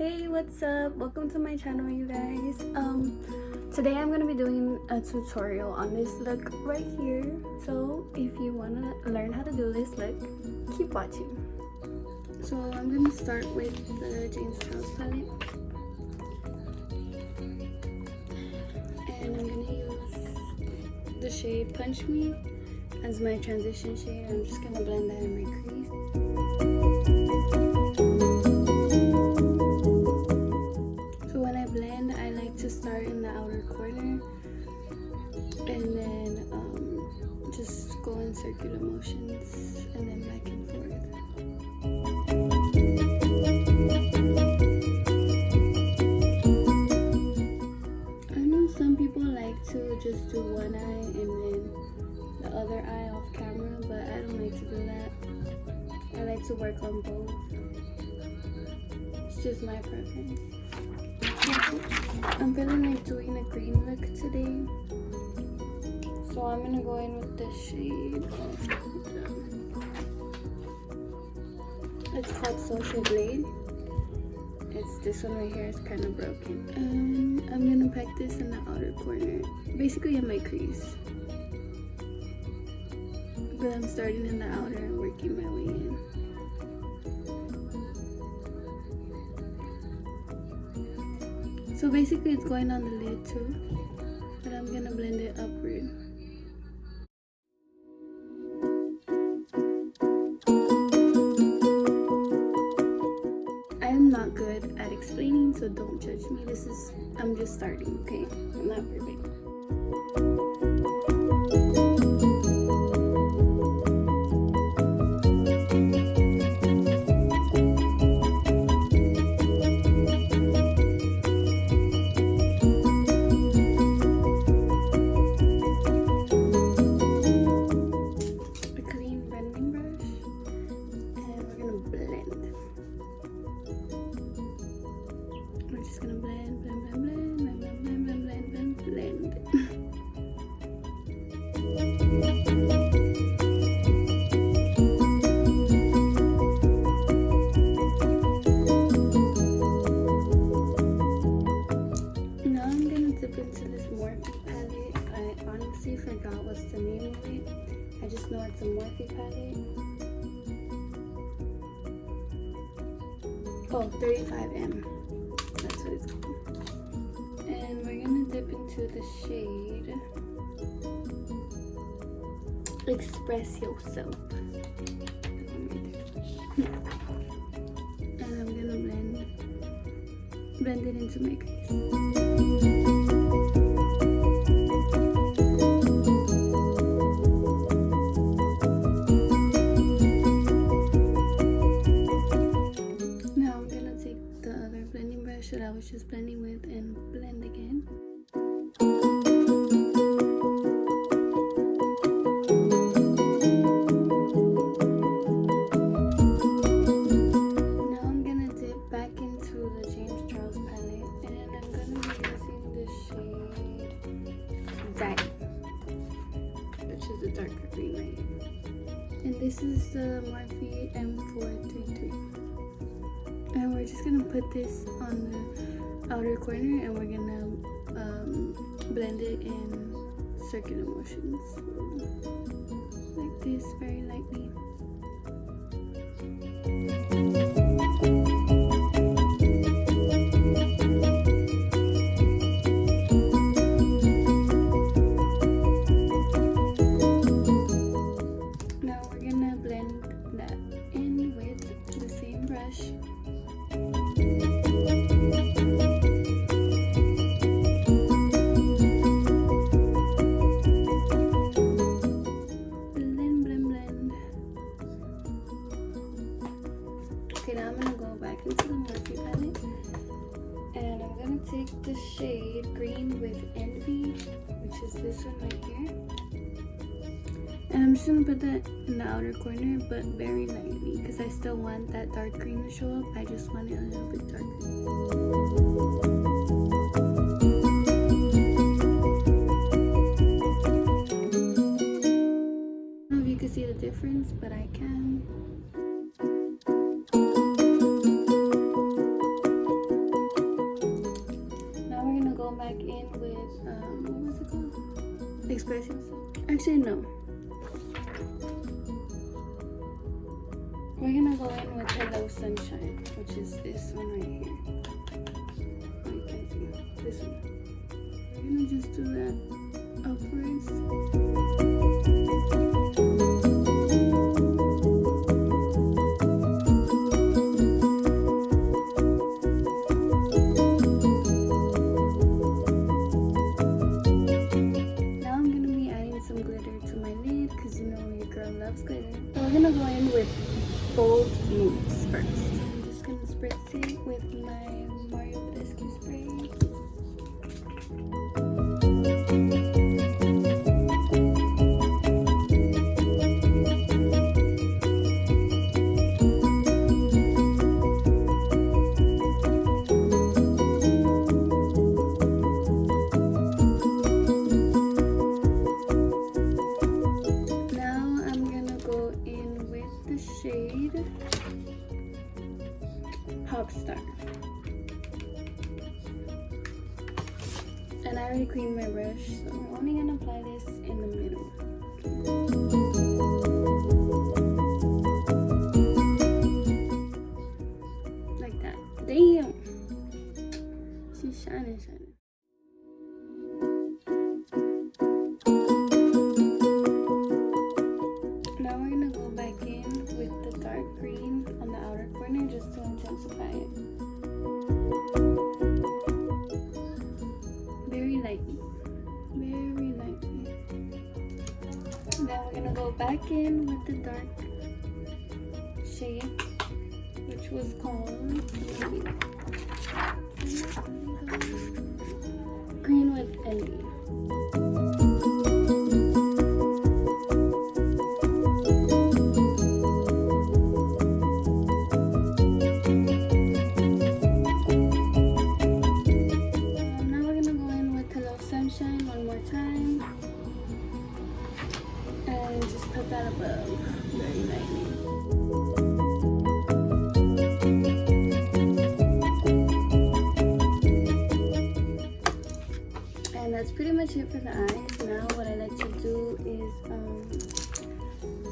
Hey, what's up? Welcome to my channel, you guys. Today I'm gonna be doing a tutorial on this look right here. So if you wanna learn how to do this look, keep watching. So I'm gonna start with the James Charles palette, and I'm gonna use the shade Punch Me as my transition shade. I'm just gonna blend that in my crease. To start in the outer corner and then just go in circular motions and then back and forth. I know some people like to just do one eye and then the other eye off camera, but I don't like to do that. I like to work on both. It's just my preference. I'm feeling like doing a green look today, so I'm gonna go in with this shade. It's called Social Blade. It's this one right here. It's kind of broken. And I'm gonna pack this in the outer corner, basically in my crease. But I'm starting in the outer and working my way in. So basically it's going on the lid too, but I'm gonna blend it upward. I am not good at explaining, so don't judge me. I'm just starting, okay? I'm not perfect. We're just gonna blend, blend, blend, blend, blend, blend, blend, blend, blend, blend. Now I'm gonna dip into this Morphe palette. I honestly forgot what's the name of it. I just know it's a Morphe palette. Oh, 35M. That's what it's called. And we're gonna dip into the shade Express Yourself. And I'm gonna blend it into my crease. That I was just blending with and blend again. Now I'm gonna dip back into the James Charles palette and I'm gonna be using the shade Daddy, which is a darker green right? And this is the Morphe M433. And we're just gonna put this on the outer corner and we're gonna blend it in circular motions. Like this, very lightly. Now we're gonna blend that in with the same brush. Okay, now I'm gonna go back into the Morphe palette and I'm gonna take the shade Green with Envy, which is this one right here. And I'm just gonna put that in the outer corner, but very lightly, because I still want that dark green to show up. I just want it a little bit darker. I don't know if you can see the difference, but I can. expressing myself. Actually, no. We're gonna go in with Hello Sunshine, which is this one right here. Oh, you can see this one. We're gonna just do that upwards. Now I'm gonna be adding some glitter to my lid because you know your girl loves glitter. So we're gonna go in with Bold Moves first. I'm just gonna spritz it with my Mario Badescu spray. Now I'm gonna go in with the shade Popstar. And I already cleaned my brush, so we're only gonna apply this in the middle. Like that. Damn! She's shining. Now we're gonna go back in with the dark green on the outer corner just to intensify it. Very lightly. Very lightly. Then we're gonna go back in with the dark shade, which was called Green with Envy. One more time and just put that above very lightly. And that's pretty much it for the eyes. Now what I like to do is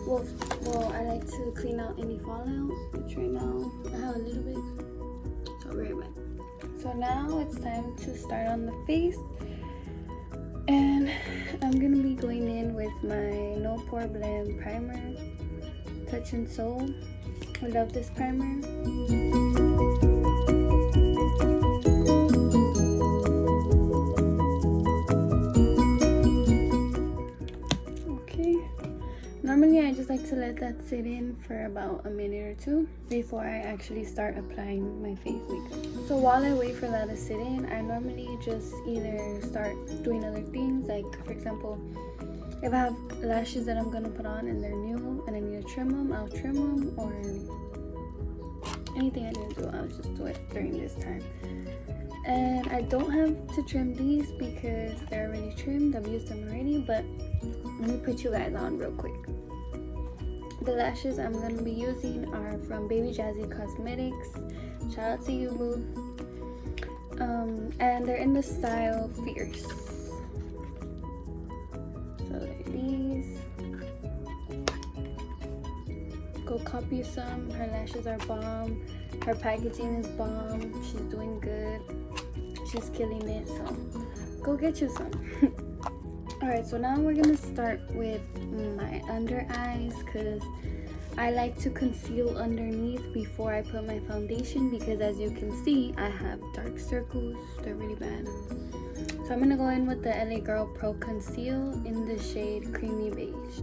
well I like to clean out any fallout, which right now I have a little bit, so I'll be right back. So now it's time to start on the face. And I'm gonna be going in with my No Pore Blend Primer, Touch and Soul. I love this primer. Okay. Normally I just like to let that sit in for about a minute or two before I actually start applying my face makeup. So while I wait for that to sit in, I normally just either start doing other things, like for example, if I have lashes that I'm gonna put on and they're new and I need to trim them, I'll trim them, or anything I didn't do, I'll just do it during this time. And I don't have to trim these because they're already trimmed, I've used them already, but let me put you guys on real quick. The lashes I'm going to be using are from Baby Jazzy Cosmetics. Shout out to you, boo. And they're in the style Fierce. So like these. Go copy some. Her lashes are bomb. Her packaging is bomb. She's doing good. She's killing it. So go get you some. Alright, so now we're gonna start with my under eyes because I like to conceal underneath before I put my foundation, because as you can see, I have dark circles. They're really bad. So I'm gonna go in with the LA Girl Pro Conceal in the shade Creamy Beige.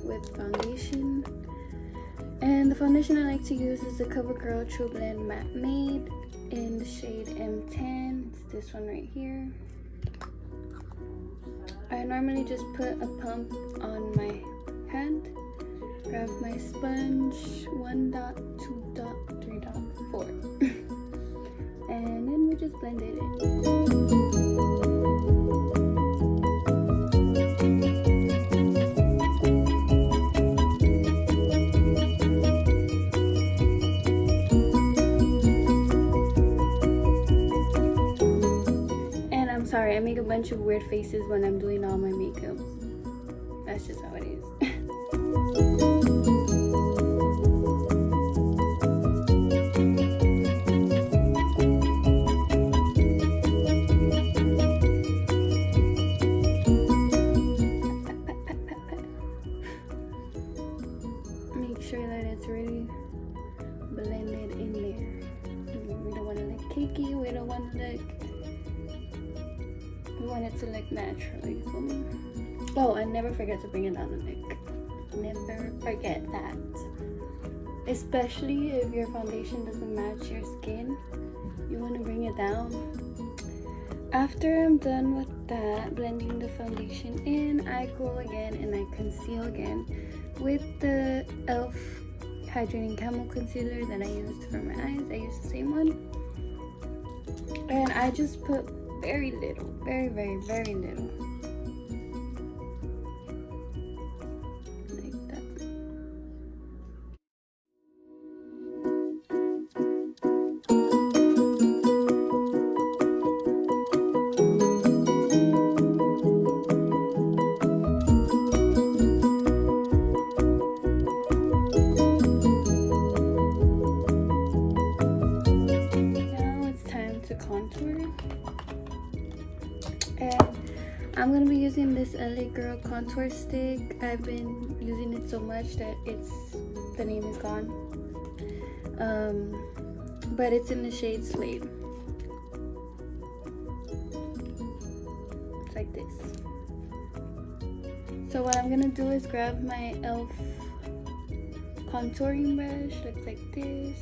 With foundation, and the foundation I like to use is the CoverGirl True Blend Matte Made in the shade M10. It's this one right here. I normally just put a pump on my hand, grab my sponge, 1 dot, 2 dot, 3 dot, 4 and then we just blend it in. sorry, I make a bunch of weird faces when I'm doing all my makeup. That's just how it is. Make sure that it's really blended in there. We don't want to look cakey. We don't want to look. We want it to look natural. You feel me? Oh, and never forget to bring it down the neck. Never forget that. Especially if your foundation doesn't match your skin, you want to bring it down. After I'm done with that, blending the foundation in, I go again and I conceal again with the e.l.f. Hydrating Camo Concealer that I used for my eyes. I used the same one. And I just put very little, very, very, very little. Like that. Contour, and I'm gonna be using this LA Girl contour stick. I've been using it so much that the name is gone, but it's in the shade Slade. It's like this. So what I'm gonna do is grab my e.l.f. contouring brush, looks like this,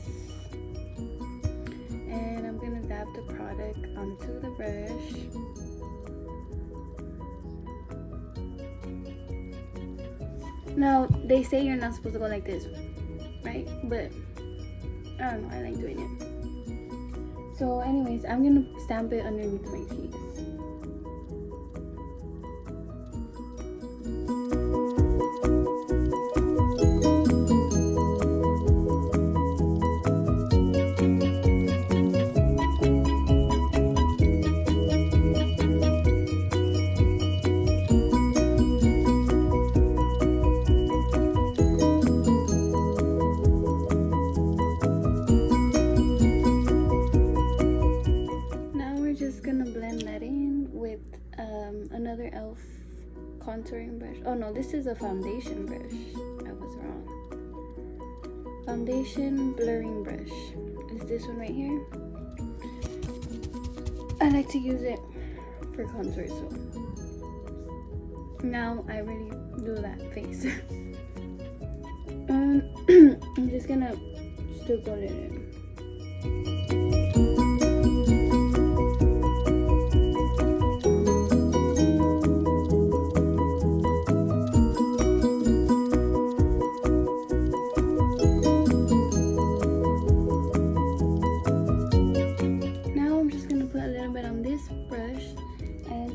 and I'm gonna dab the product onto the brush. Now, they say you're not supposed to go like this, right? But I don't know, I like doing it. So anyways, I'm gonna stamp it underneath my face. Another e.l.f. contouring brush. Oh no, this is a foundation brush. I was wrong. Foundation blurring brush. Is this one right here? I like to use it for contour, so now I really do that face. I'm just gonna still put it in.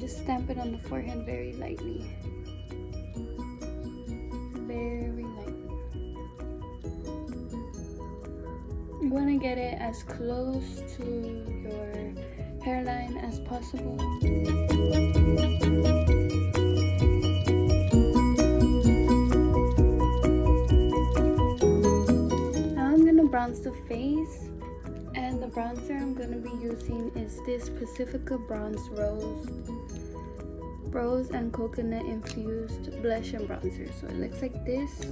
Stamp it on the forehead very lightly. Very lightly. You want to get it as close to your hairline as possible. Now I'm going to bronze the face. And the bronzer I'm going to be using is this Pacifica Bronze Rose and Coconut Infused Blush and Bronzer. So it looks like this.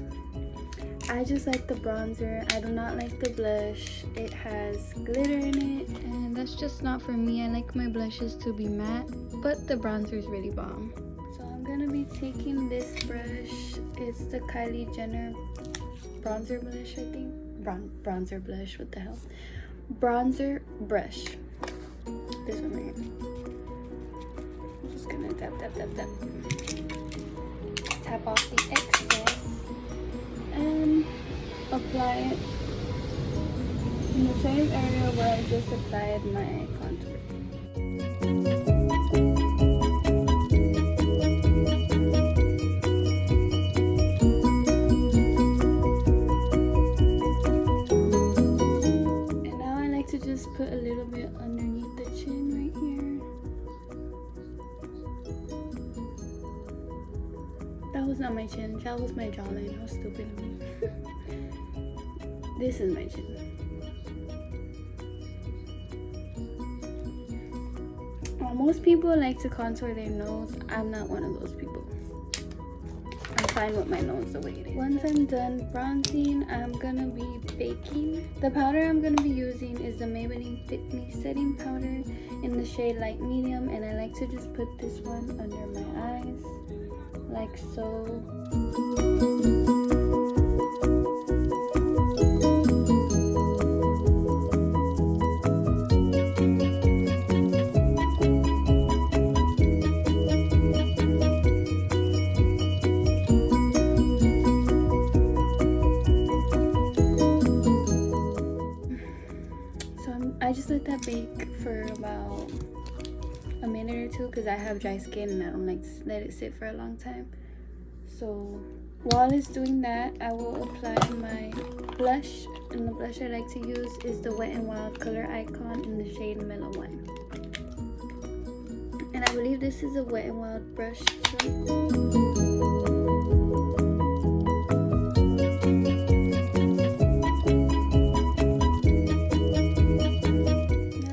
I just like the bronzer. I do not like the blush. It has glitter in it, and that's just not for me. I like my blushes to be matte, but the bronzer is really bomb. So I'm going to be taking this brush. It's the Kylie Jenner bronzer blush, I think. Bronzer blush, what the hell? Bronzer brush. This one right here. I'm just gonna tap, tap, tap, tap. Tap off the excess and apply it in the same area where I just applied my contour. Just put a little bit underneath the chin right here. not my chin. That was my jawline. How stupid of me. This is my chin. Most people like to contour their nose. I'm not one of those people. I'm fine with my nose the way it is. Once I'm done bronzing, I'm gonna be baking. The powder I'm gonna be using is the Maybelline Fit Me Setting Powder in the shade Light Medium, and I like to just put this one under my eyes, like so. I just let that bake for about a minute or two because I have dry skin and I don't like to let it sit for a long time. So while it's doing that, I will apply my blush, and the blush I like to use is the Wet n Wild Color Icon in the shade Mellow Wine. And I believe this is a Wet n Wild brush too.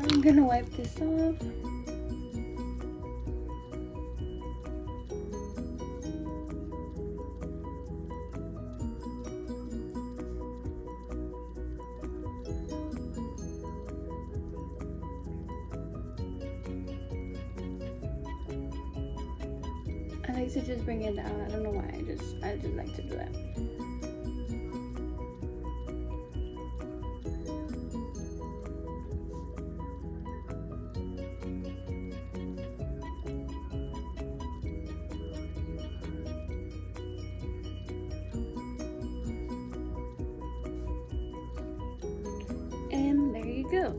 I'm gonna wipe this off. I like to just bring it down. I don't know why. I just like to do that. And there you go.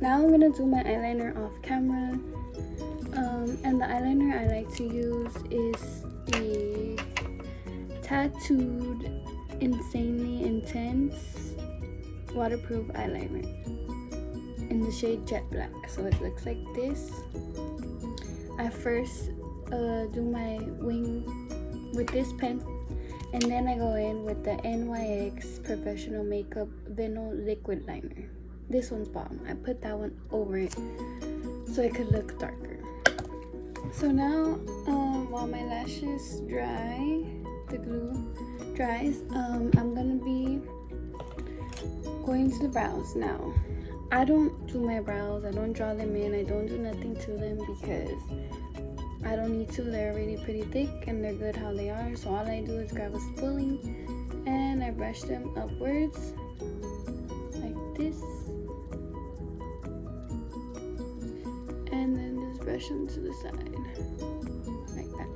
Now I'm gonna do my eyeliner off camera. And the eyeliner I like to use is the Tattooed Insanely Intense Waterproof Eyeliner in the shade Jet Black. So it looks like this. I first do my wing with this pen, and then I go in with the NYX Professional Makeup Vinyl Liquid Liner. This one's bomb. I put that one over it so it could look darker. So now, while my lashes dry, the glue dries, I'm gonna be going to the brows now. I don't do my brows. I don't draw them in. I don't do nothing to them because I don't need to. They're already pretty thick and they're good how they are. So all I do is grab a spoolie and I brush them upwards like this, and then just brush them to the side like that.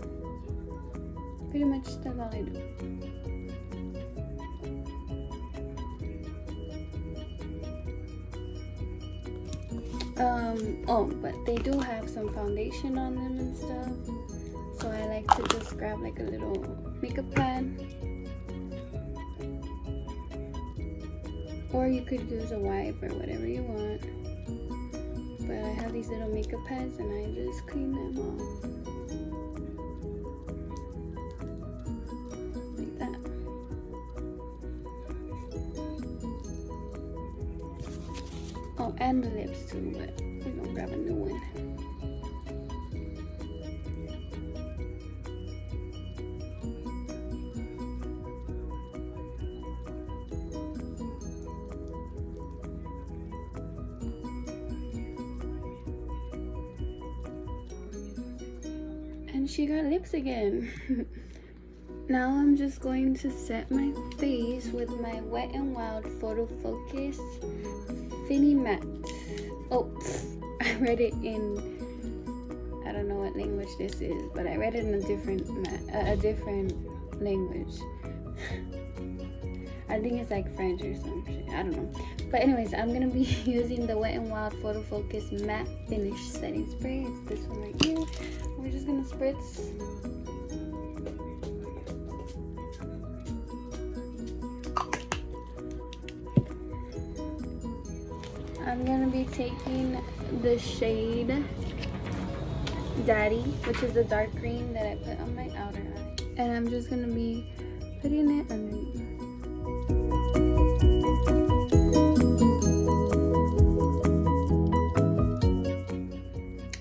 Pretty much that's all I do. Oh, but they do have some foundation on them and stuff, so I like to just grab like a little makeup pad, or you could use a wipe or whatever you want, but I have these little makeup pads and I just clean them off like that. Oh, and the lips too, but we're gonna grab a new one. And she got lips again. Now I'm just going to set my face with my Wet n Wild Photo Focus Finny Matte. Oh, I read it in, I don't know what language this is, but I read it in a different language. I think it's like French or some shit. I don't know. But anyways, I'm gonna be using the Wet n Wild Photo Focus Matte Finish Setting Spray. It's this one right here. We're just gonna spritz. I'm gonna be taking the shade Daddy, which is the dark green that I put on my outer eye. And I'm just gonna be putting it underneath.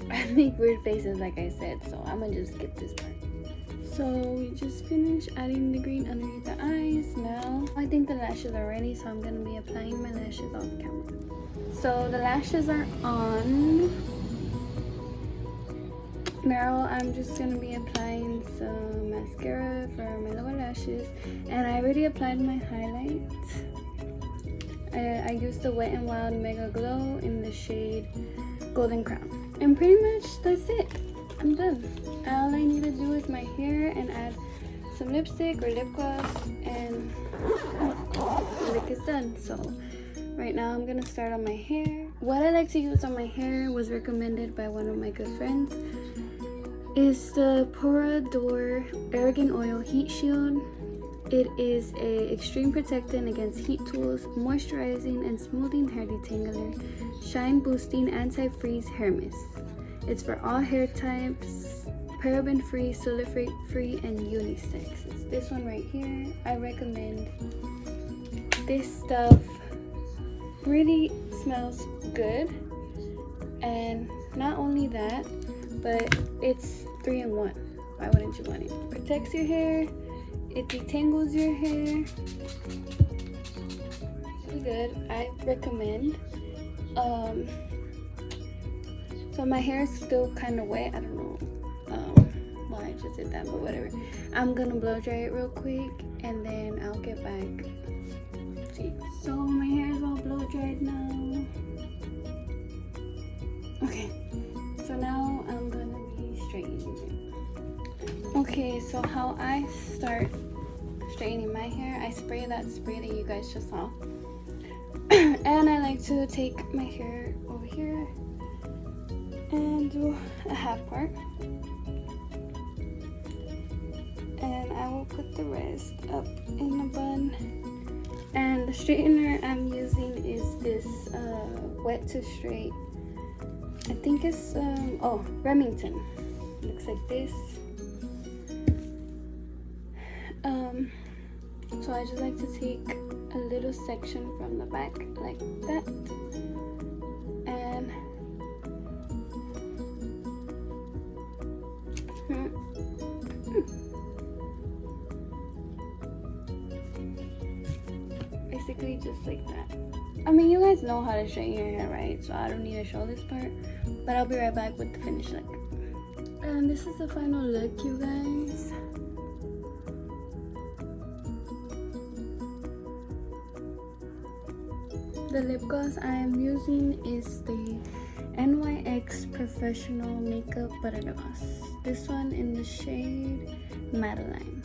I make weird faces like I said, so I'm gonna just skip this part. So we just finished adding the green underneath the eyes. Now I think the lashes are ready, so I'm gonna be applying my lashes off camera. So the lashes are on. Now I'm just gonna be applying some mascara for my lower lashes, and I already applied my highlight. I used the Wet n Wild Mega Glow in the shade Golden Crown, and pretty much that's it. I'm done. All I need to do is my hair and add some lipstick or lip gloss, and the look is done. So right now I'm gonna start on my hair. What I like to use on my hair was recommended by one of my good friends. Is the Pura D'Or Argan Oil Heat Shield. It is a extreme protectant against heat tools, moisturizing and smoothing hair detangler, shine boosting anti-freeze hair mist. It's for all hair types, paraben free, sulfate free, and unisex. It's this one right here. I recommend. This stuff really smells good, and not only that, but it's 3-in-1. Why wouldn't you want it? Protects your hair, it detangles your hair. Really good. I recommend. So my hair is still kind of wet. I don't know why I just did that, but whatever. I'm gonna blow dry it real quick, and then I'll get back to you. So my hair is all blow dried now. Okay. So now I'm gonna be straightening it. Okay, so how I start straightening my hair, I spray that spray that you guys just saw. And I like to take my hair over here and do a half part. And I will put the rest up in the bun. And the straightener I'm using is this Wet to Straight. I think it's Remington. Looks like this. So I just like to take a little section from the back like that, and basically just like that. I mean, you guys know how to straighten your hair, right? So I don't need to show this part, but I'll be right back with the finished look. And this is the final look, you guys. The lip gloss I am using is the NYX Professional Makeup Butter Gloss. This one in the shade Madeline.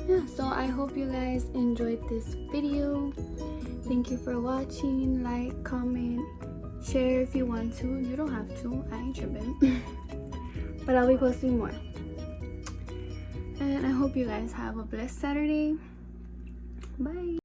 Yeah, so I hope you guys enjoyed this video. Thank you for watching. Like, comment, share if you want to. You don't have to. I ain't tripping. But I'll be posting more. And I hope you guys have a blessed Saturday. Bye.